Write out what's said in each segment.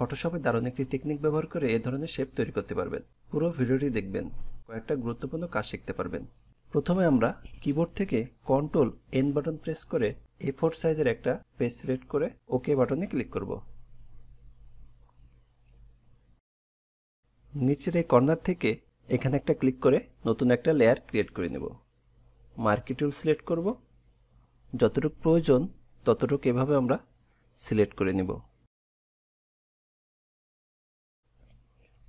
ফটোশপে দারুণ একটি টেকনিক ব্যবহার করে এই ধরনের শেপ তৈরি করতে পারবেন। পুরো ভিডিওটি দেখবেন, কয়েকটা গুরুত্বপূর্ণ কাজ শিখতে পারবেন। প্রথমে আমরা কিবোর্ড থেকে কন্ট্রোল এন বাটন প্রেস করে A4 সাইজের একটা পেজ সিলেক্ট করে ওকে বাটনে ক্লিক করব। নিচের এই কর্নার থেকে এখানে একটা ক্লিক করে নতুন একটা লেয়ার ক্রিয়েট করে নেব। মার্কি টুল সিলেক্ট করব, যতটুকু প্রয়োজন ততটুকু এভাবে আমরা সিলেক্ট করে নেব।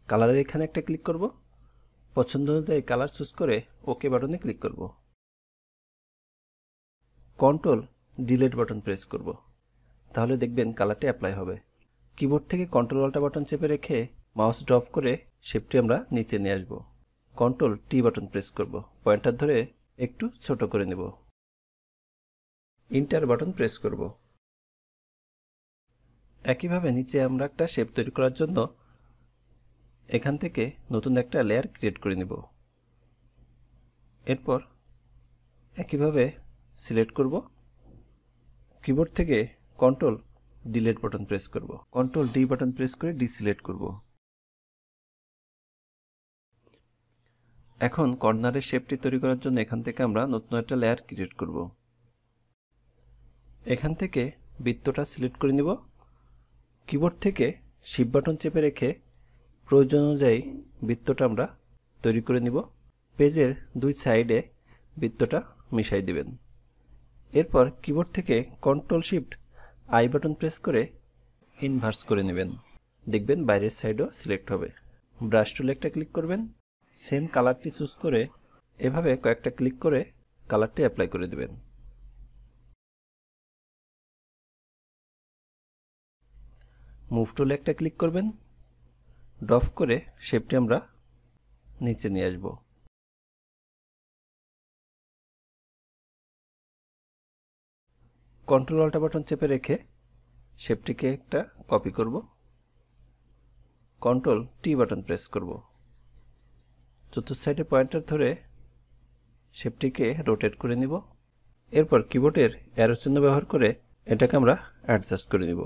কালারের এখানে একটা ক্লিক করব, পছন্দ অনুযায়ী কালার চুজ করে ওকে বাটনে ক্লিক করব। কন্ট্রোল ডিলিট বাটন প্রেস করব, তাহলে দেখবেন কালারটি অ্যাপ্লাই হবে। কিবোর্ড থেকে কন্ট্রোল অল্টা বাটন চেপে রেখে মাউস ড্রপ করে শেপটি আমরা নিচে নিয়ে আসব। কন্ট্রোল টি বাটন প্রেস করব, পয়েন্টার ধরে একটু ছোট করে নেব। ইন্টার বাটন প্রেস করব। একইভাবে নিচে আমরা একটা শেপ তৈরি করার জন্য এখান থেকে নতুন একটা লেয়ার ক্রিয়েট করে নেব। এরপর একইভাবে সিলেক্ট করব। কিবোর্ড থেকে কন্ট্রোল ডিলিট বাটন প্রেস করব, কন্ট্রোল ডি বাটন প্রেস করে ডিসিলেক্ট করব। এখন কর্নারের শেপটি তৈরি করার জন্য এখান থেকে আমরা নতুন একটা লেয়ার ক্রিয়েট করব। এখান থেকে বৃত্তটা সিলেক্ট করে নিব। কিবোর্ড থেকে শিফট বাটন চেপে রেখে প্রয়োজন অনুযায়ী বৃত্তটা আমরা তৈরি করে নিব। পেজের দুই সাইডে বৃত্তটা মিশাই দিবেন। এরপর কিবোর্ড থেকে control shift I button press করে ইনভার্স করে নেবেন, দেখবেন বাইরের সাইডও সিলেক্ট হবে। ব্রাশ টুলে একটা ক্লিক করবেন, সেম কালারটি চুজ করে এভাবে কয়েকটা ক্লিক করে কালারটি অ্যাপ্লাই করে দেবেন। মুভ টুলে একটা ক্লিক করবেন, ড্রপ করে শেপটি আমরা নিচে নিয়ে আসব। কন্ট্রোল অল্টা বাটন চেপে রেখে শেপটিকে একটা কপি করব। কন্ট্রোল টি বাটন প্রেস করব, চতুর্থ সাইডে পয়েন্টার ধরে শেপটিকে রোটেট করে নিব। এরপর কিবোর্ডের অ্যারো চিহ্ন ব্যবহার করে এটাকে আমরা অ্যাডজাস্ট করে নিব।